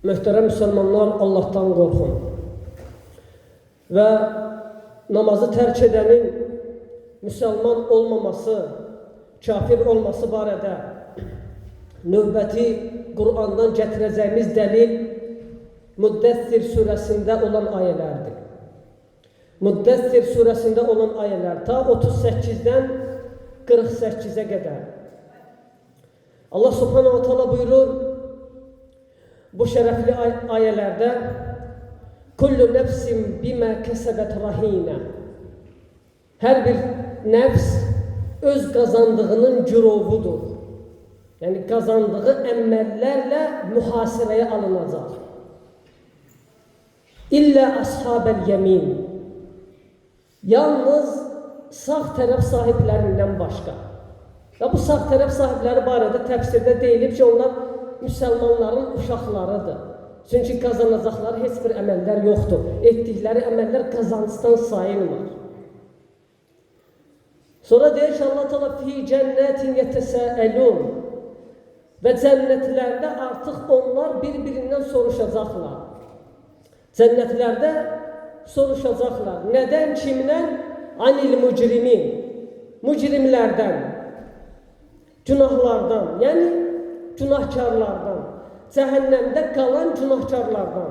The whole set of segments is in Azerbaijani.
Möhtərəm müsəlmanlar, Allahdan qorxun və namazı tərk edənin müsəlman olmaması, kafir olması barədə növbəti Qur'andan gətirəcəyimiz dəlil Müddəssir surəsində olan ayələrdir. Müddəssir surəsində olan ayələr ta 38-dən 48-ə qədər. Allah subhanahu wa ta'ala buyurur bu şərəfli ayələrdə Kullu nəfsin bimə kəsəbət rahinə. Hər bir nəfs öz qazandığının gürovudur. Yəni qazandığı əməllərlə mühasirəyə alınacaq. İllə ashabəl yemin. Yalnız sağ tərəf sahiblərindən başqa. Və bu sağ tərəf sahibləri barədə təfsirdə deyilib ki, onlar müsəlmanların uşaqlarıdır. Çünki qazanacaqları heç bir əməllər yoxdur. Etdikləri əməllər qazancdan sayılmır. Sonra deyir ki, Allah Teala fi cənnətin yetəsəəlun. Və cənnətlərdə artıq onlar bir-birindən soruşacaqlar. Cənnətlərdə soruşacaqlar. Nədən, kimdən? Anil mücrimin. Mücrimlərdən. Günahlardan. Yəni günahkarlardan. Cəhənnəmdə qalan günahkarlardan.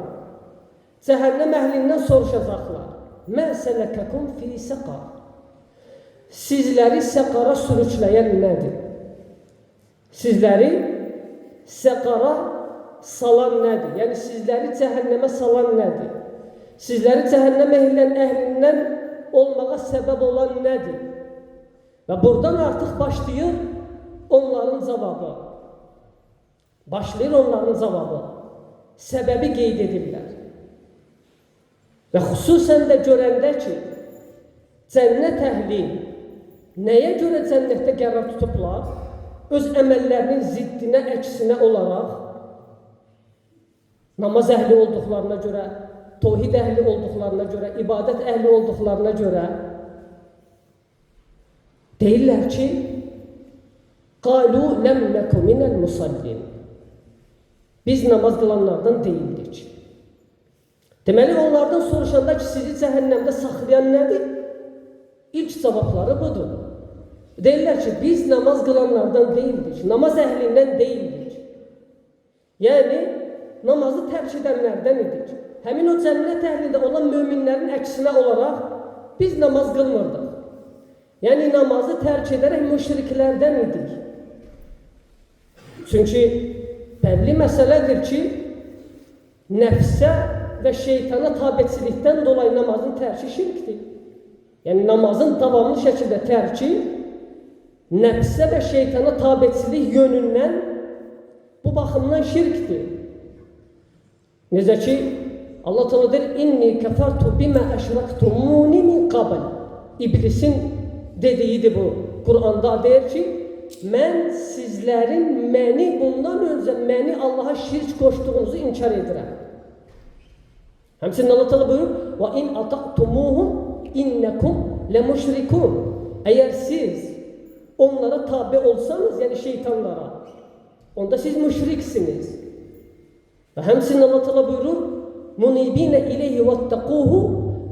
Cəhənnəm əhlindən soruşacaqlar. Mə sələkəkum fi səqar. Sizləri səqara sürükləyən nədir? Sizləri səqara salan nədir? Yəni sizləri cəhənnəmə salan nədir? Sizləri cəhənnəm əhlindən olmağa səbəb olan nədir? Və buradan artıq başlayır onların cavabı. Başlayır onların cavabı. Səbəbi qeyd edirlər. Və xüsusən də görəndə ki, cənnət əhli nəyə görə cənnətdə qərar tutublar? Öz əməllərinin ziddinə, əksinə olaraq namaz əhli olduqlarına görə, tohid əhli olduqlarına görə, ibadət əhli olduqlarına görə deyirlər ki, qalu ləm nəku minəl musallin. Biz namaz qılanlardan deyildik. Deməli, onlardan soruşanda ki, sizi cəhənnəmdə saxlayan nədir? İlk cavabları budur. Deyirlər ki, biz namaz qılanlardan deyildik, namaz əhlindən deyildik. Yəni, namazı tərk edənlərdən idik. Həmin o cənnət əhlində olan möminlərin əksinə olaraq biz namaz qılmırdıq. Yəni, namazı tərk edərək müşriklərdən idik. Çünki bəlli məsələdir ki, nəfsə və şeytana tabeçilikdən dolayı namazın tərki şirkdir. Yəni, namazın davamlı şəkildə tərki nəfsə və şeytana tabeçilik yönündən bu baxımdan şirkdir. Necə ki, Allah Teala deyir, İnni kəfərtu bimə əşrəktumuni min qabl. İblisin dediyidir bu. Qur'anda deyir ki, mən sizlərin bundan öncə məni Allaha şirk qoşduğunuzu inkar edirəm. Həmçinin Allah Teala buyurur, və in ataqtumuhum innəkum ləmüşrikun. Əgər siz onlara tabi olsanız, yəni şeytanlara, onda siz müşriksiniz. Və həmçinin Allah Teala buyurur, munibinə ileyhi vəttəquhu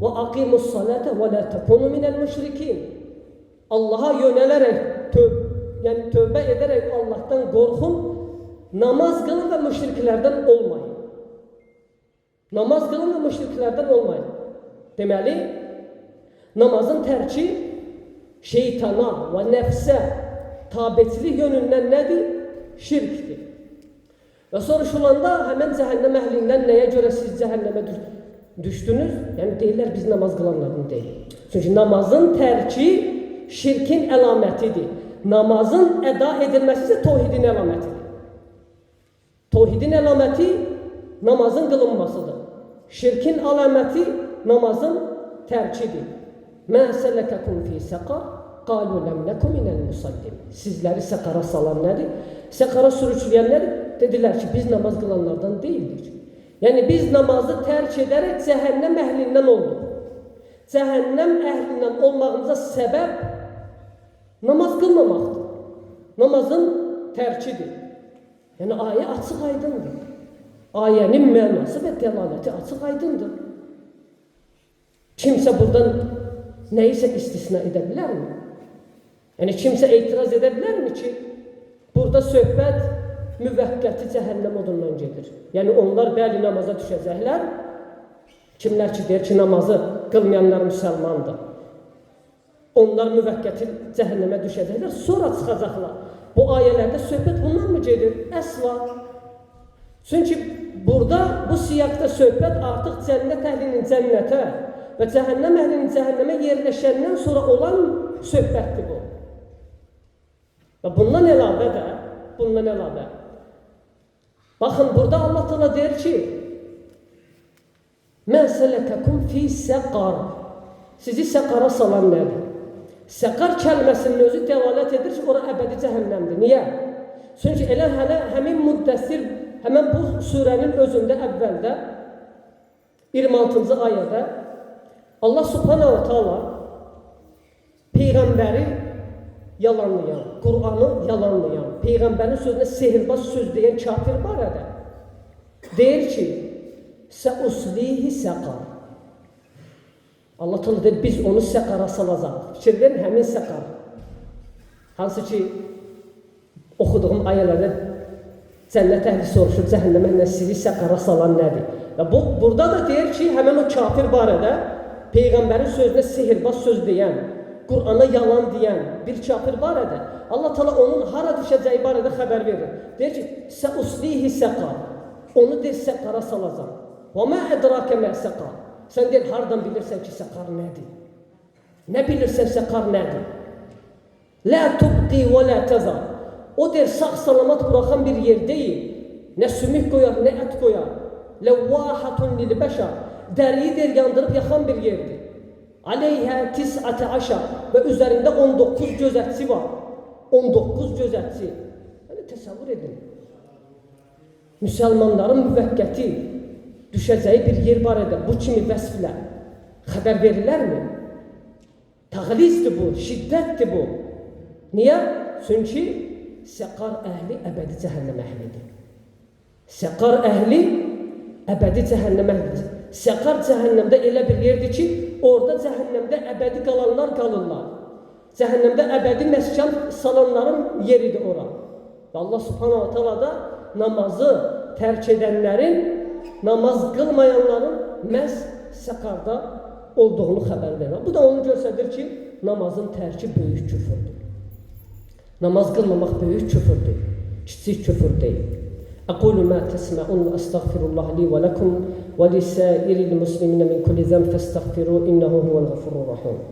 və aqimus salata və la takunu minəl müşrikin. Allaha yönələrək, tövbə edərək Allahdan qorxun, namaz qılın və müşriklərdən olmayın. Namaz qılın və müşriklərdən olmayın. Deməli, namazın tərki şeytana və nəfsə tabeçilik yönündən nədir? Şirkdir. Və soruşulanda həmən cəhənnəm əhlindən nəyə görə siz cəhənnəmə düşdünüz? Yəni deyirlər, biz namaz qılanlardan deyil. Çünki namazın tərki şirkin əlamətidir. Namazın əda edilməsi isə tohidin əlamətidir. Tohidin əlaməti namazın qılınmasıdır. Şirkin əlaməti namazın tərkidir. Mə sələkəkum fi səqar, qalu ləm nəku minəl musallin. Sizləri səqara salan nədir? Səqara sürükləyən nədir? Dedilər ki, biz namaz qılanlardan deyildik. Yəni, biz namazı tərk edərək cəhənnəm əhlindən olduq. Cəhənnəm əhlindən olmağımıza səbəb namaz qılmamaqdır. Namazın tərkidir. Yəni, ayə açıq aydındır. Ayənin mənası və dəlaləti açıq aydındır. Kimsə buradan nəyisə istisna edə bilərmi? Yəni kimsə etiraz edə bilərmi ki, burada söhbət müvəqqəti cəhənnəm odundan gedir. Yəni onlar bəli namaza düşəcəklər. Kimlər ki deyir ki, namazı qılmayanlar müsəlmandır. Onlar müvəqqəti cəhənnəmə düşəcəklər, sonra çıxacaqlar. Bu ayələrdə söhbət bundan mı gedir? Əsla. Çünki burada bu siyaqda söhbət artıq cənnət əhlinin cənnətə və cəhənnəm əhlinin cəhənnəmə yerləşəndən sonra olan söhbətdir bu. Və bundan əlavə, baxın, burada Allah Teala deyir ki, Mən sələkəkum fi səqar. Sizi səqara salan nədir? Səqar kəlməsinin özü dəlalət edir ki, ora əbədi cəhənnəmdir. Niyə? Çünki elə həmin müddəssir, həmən bu surənin özündə əvvəldə 26-cı ayədə Allah Subhanahu Taala Peyğəmbəri yalanlayan, Qur'anı yalanlayan, Peyğəmbərin sözünə sehirbaz söz deyən kafir barədə deyir ki, Səuslihi səqar. Allah Teala deyir, biz onu səqara salacaq. Fikir verin, həmin səqar. Hansı ki, oxuduğum ayələrdə cənnət əhli soruşur, cəhənnəmə sizi səqara salan nədir? Və burada da deyir ki, həmin o kafir barədə Peyğəmbərin sözünə sehirbaz söz deyən, Qur'ana yalan deyən bir kafir barədə Allah Teala onun hara düşəcəyi barədə xəbər verir. Deyir ki, Səuslihi səqar. Onu deyir, səqara salacaq. Və mə ədrakə mə səqar. Sən deyir, hardan bilirsən ki, səqar nədir? Nə bilirsən səqar nədir? Lə tubqi və lə təzar. O deyir, sağ-salamat buraxan bir yer deyil. Nə sümük qoyar, nə ət qoyar. Ləvvəhatun lil-bəşər. Dəriyi deyir, yandırıb yaxan bir yerdir. Aleyhə tis'ətə əşər. Və üzərində 19 gözətçi var. 19 gözətçi. Yəni, təsəvvür edin. Müsəlmanların müvəqqəti düşəcəyi bir yer barədə bu kimi vəsflə xəbər verilərmi? Təğlizdir bu, şiddətdir bu. Niyə? Çünki səqar əhli əbədi cəhənnəm əhlidir. Səqar əhli əbədi cəhənnəm əhlidir. Səqar cəhənnəmdə elə bir yerdir ki, orada cəhənnəmdə əbədi qalanlar qalırlar. Cəhənnəmdə əbədi məskan salanların yeridir ora. Və Allah Subhanahu Teala da namazı tərk edənlərin, namaz qılmayanların məhz səqarda olduğunu xəbər verir. Bu da onu göstərir ki, namazın tərki böyük küfürdür. Namaz qılmamaq böyük küfürdür, kiçik küfür deyil. Aqulu ma tesma'un astaghfirullah li və lakum və lisa'iril muslimin min kulli zam fastaghfiru innehu huvel gafurur rahim.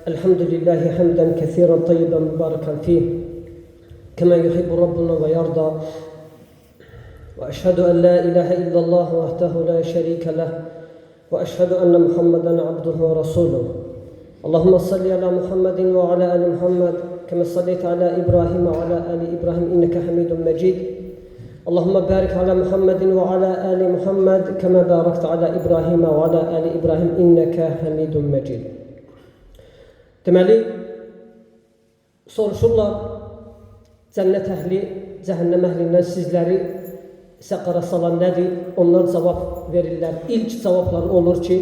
الحمد لله حمدا كثيرا طيبا مباركا فيه كما يحب ربنا ويرضى وأشهد أن لا إله إلا الله وحده لا شريك له وأشهد أن محمدا عبده ورسوله اللهم صل على محمد وعلى آل محمد كما صليت على إبراهيم وعلى آل إبراهيم إنك حميد مجيد اللهم بارك على محمد وعلى آل محمد كما باركت على إبراهيم وعلى آل إبراهيم إنك حميد مجيد. Deməli, soruşurlar, cənnət əhli, cəhənnəm əhlindən sizləri səqara salan nədir? Onlar cavab verirlər. İlk cavabları olur ki,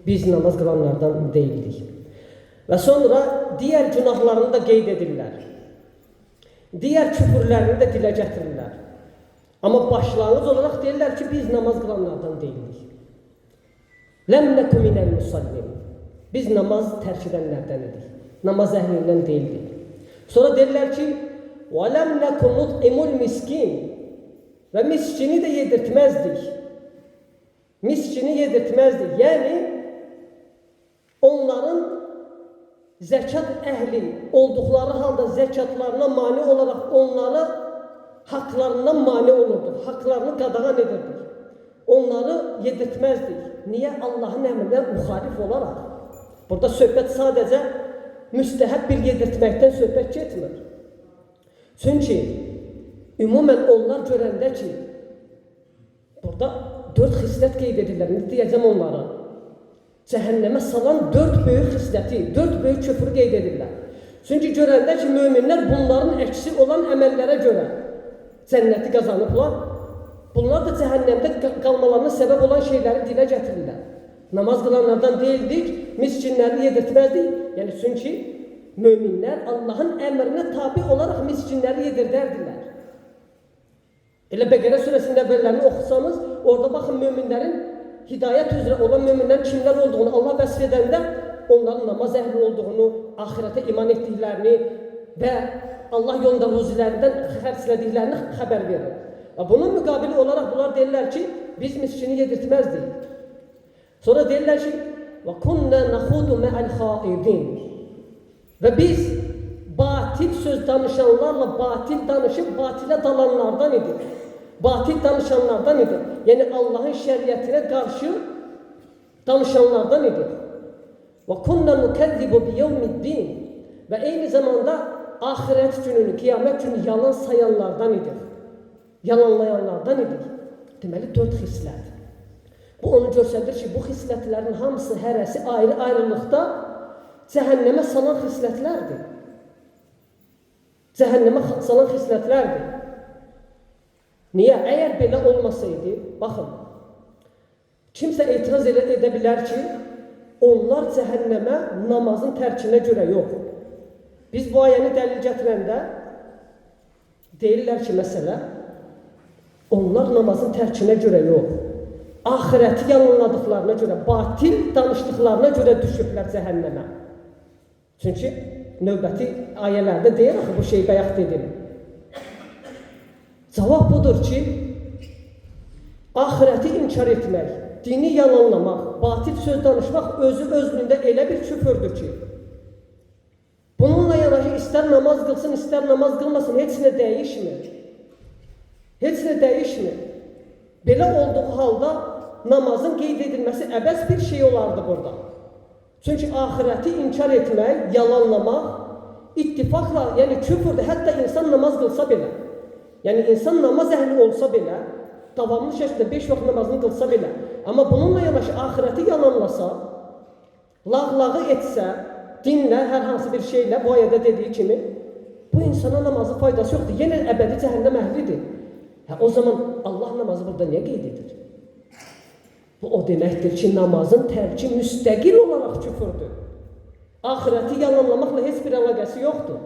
biz namaz qılanlardan deyilik. Və sonra digər günahlarını da qeyd edirlər. Digər küfürlərini də dilə gətirirlər. Amma başlanğıc olaraq deyirlər ki, biz namaz qılanlardan deyilik. Ləm nəku minəl musallin. Biz namaz tərk edənlərdən idik. Namaz əhlindən deyildik. Sonra deyirlər ki, وَلَمْ نَكُمْ نُطْعِمُ الْمِسْكِينَ. Və miskini də yedirtməzdik. Miskini yedirtməzdik. Yəni, onların zəkat əhli olduqları halda zəkatlarına mane olaraq onlara haqlarından mane olurduq. Haqlarını qadağan edirdik. Onları yedirtməzdik. Niyə? Allahın əmrinə müxalif olaraq. Burada söhbət sadəcə müstəhəb bir yedirtməkdən söhbət getmir. Çünki ümumən onlar görəndə ki, burada 4 xislət qeyd edirlər. İndi deyəcəm onlara. Cəhənnəmə salan 4 böyük xisləti, 4 böyük küfrü qeyd edirlər. Çünki görəndə ki, möminlər bunların əksi olan əməllərə görə cənnəti qazanıblar. Bunlar da cəhənnəmdə qalmalarına səbəb olan şeyləri dilə gətirirlər. Namaz qılanlardan deyildik, miskinləri yedirtməzdik. Yəni, çünki möminlər Allahın əmrinə tabi olaraq miskinləri yedirdərdilər. Elə Bəqərə surəsində əvvəllərini oxusanız, orada baxın möminlərin hidayət üzrə olan möminlərin kimlər olduğunu Allah vəsf edəndə onların namaz əhli olduğunu, axirətə iman etdiklərini və Allah yolunda ruzilərindən xərclədiklərini xəbər verir. Bunun müqabili olaraq bunlar deyirlər ki, biz miskini yedirtməzdik. Sonra deyirlər ki, وَكُنَّا نَخُودُ مَعَ الْخَائِدِينَ Və biz batil söz danışanlarla batil danışıb batilə dalanlardan idik. Batil danışanlardan idik. Yəni Allahın şəriətinə qarşı danışanlardan idik. وَكُنَّا نُكَذِّبُ بِيَوْمِ الدِّينِ Və eyni zamanda axirət gününü, qiyamət günü yalan sayanlardan idik. Yalanlayanlardan idik. Deməli 4 xislət. Bu onu göstərir ki, bu xislətlərin hamısı hərəsi ayrı-ayrılıqda cəhənnəmə salan xislətlərdir. Cəhənnəmə salan xislətlərdir. Niyə? Əgər belə olmasaydı, baxın, kimsə etiraz edə bilər ki, onlar cəhənnəmə namazın tərkinə görə yox. Biz bu ayəni dəlil gətirəndə deyirlər ki, məsələ, onlar namazın tərkinə görə yox. Axirəti yalanladıqlarına görə, batil danışdıqlarına görə düşüblər cəhənnəmə. Çünki növbəti ayələrdə deyir, axı bu şey bayaq dedim. Cavab budur ki, axirəti inkar etmək, dini yalanlamaq, batil söz danışmaq özlüyündə elə bir küfürdür ki, bununla yanaşı istər namaz qılsın, istər namaz qılmasın, heç nə dəyişmir. Heç nə dəyişmir. Belə olduğu halda namazın qeyd edilməsi əbəs bir şey olardı burada. Çünki axirəti inkar etmək, yalanlamaq, ittifaqla, yəni küfürdür, hətta insan namaz qılsa belə. Yəni insan namaz əhli olsa belə, davamlı şəkildə 5 vaxt namazını qılsa belə, amma bununla yanaşı axirəti yalanlasa, lağlağı etsə, dinlə, hər hansı bir şeylə, bu ayədə dediyi kimi, bu insana namazı faydası yoxdur, yenə əbədi cəhənnəm əhlidir. O zaman Allah namazı burada niyə qeyd edir? Bu o deməkdir ki, namazın tərki müstəqil olaraq küfürdür. Axirəti yalanlamaqla heç bir əlaqəsi yoxdur.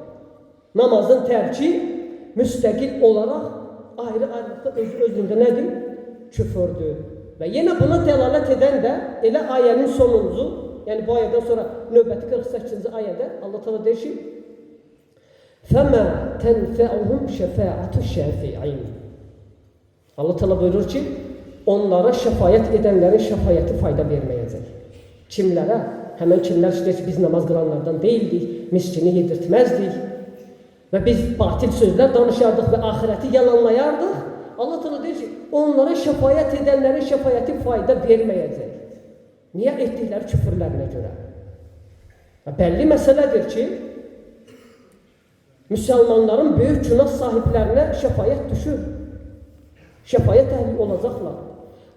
Namazın tərki müstəqil olaraq ayrı-ayrılıqda özündə nədir? Küfürdür. Və yenə buna dəlalət edən də elə ayənin sonuncu, yəni bu ayədən sonra növbəti 48-ci ayədə Allah təala deyir ki: "Fəmə tənfəuhum şəfaətu şəfi'in." Allah təala buyurur ki, onlara şəfaət edənlərin şəfaəti fayda verməyəcək. Kimlərə? Həmən kimlər ki, biz namaz qılanlardan deyildik, miskini yedirtməzdik və biz batil sözlər danışardıq və axirəti yalanlayardıq. Allah təala deyir ki, onlara şəfaət edənlərin şəfaəti fayda verməyəcək. Niyə? Etdikləri küfürlərinə görə. Bəlli məsələdir ki, müsəlmanların böyük günah sahiblərinə şəfaət düşür. Şəfaət əhli olacaqlar.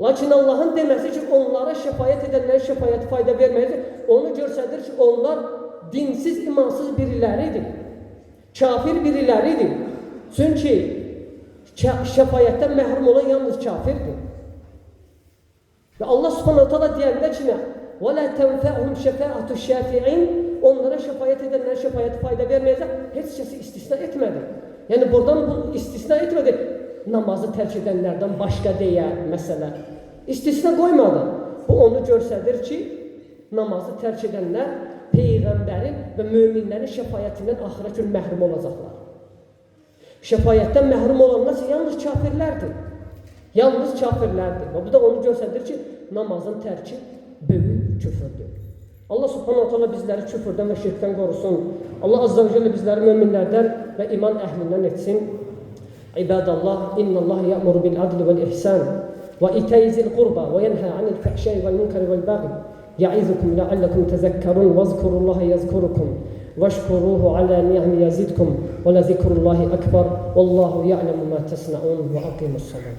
Lakin Allahın deməsi ki, onlara şəfaət edənlərin şəfaəti fayda verməyəcək, onu göstərir ki, onlar dinsiz, imansız biriləridir. Kafir biriləridir. Çünki şəfaətdən məhrum olan yalnız kafirdir. Və Allah subhanahu ta'ala deyəndə ki, وَلَا تَنْفَعُهُمْ شَفَاعَةُ الشَّافِعِينَ Onlara şəfaət edənlərin şəfaəti fayda verməyəcək, heç kəsi istisna etmədi. Yəni, buradan bu istisna etmədi. Namazı tərk edənlərdən başqa deyə məsələ. İstisna qoymadı. Bu onu göstərir ki, namazı tərk edənlər Peyğəmbərin və möminlərin şəfaətindən axirət gün məhrum olacaqlar. Şəfaətdən məhrum olanlar yalnız kafirlərdir. Yalnız kafirlərdir. Və bu da onu göstərir ki, namazın tərki böyük küfürdür. Allah subhanahu ta'ala bizləri küfürdən və şirkdən qorusun. Allah azza və cəllə bizləri möminlərdən və iman əhlindən etsin. İbadallah, innallah ya'muru bil adli vel ihsan ve ita'i zil qurba ve yenha anil fahşai vel munkari vel baghi يعظكم لعلكم تذكرون واذكروا الله يذكركم واشكروه على نعم يزدكم ولذكر الله أكبر والله يعلم ما تصنعون وأقيموا الصلاة.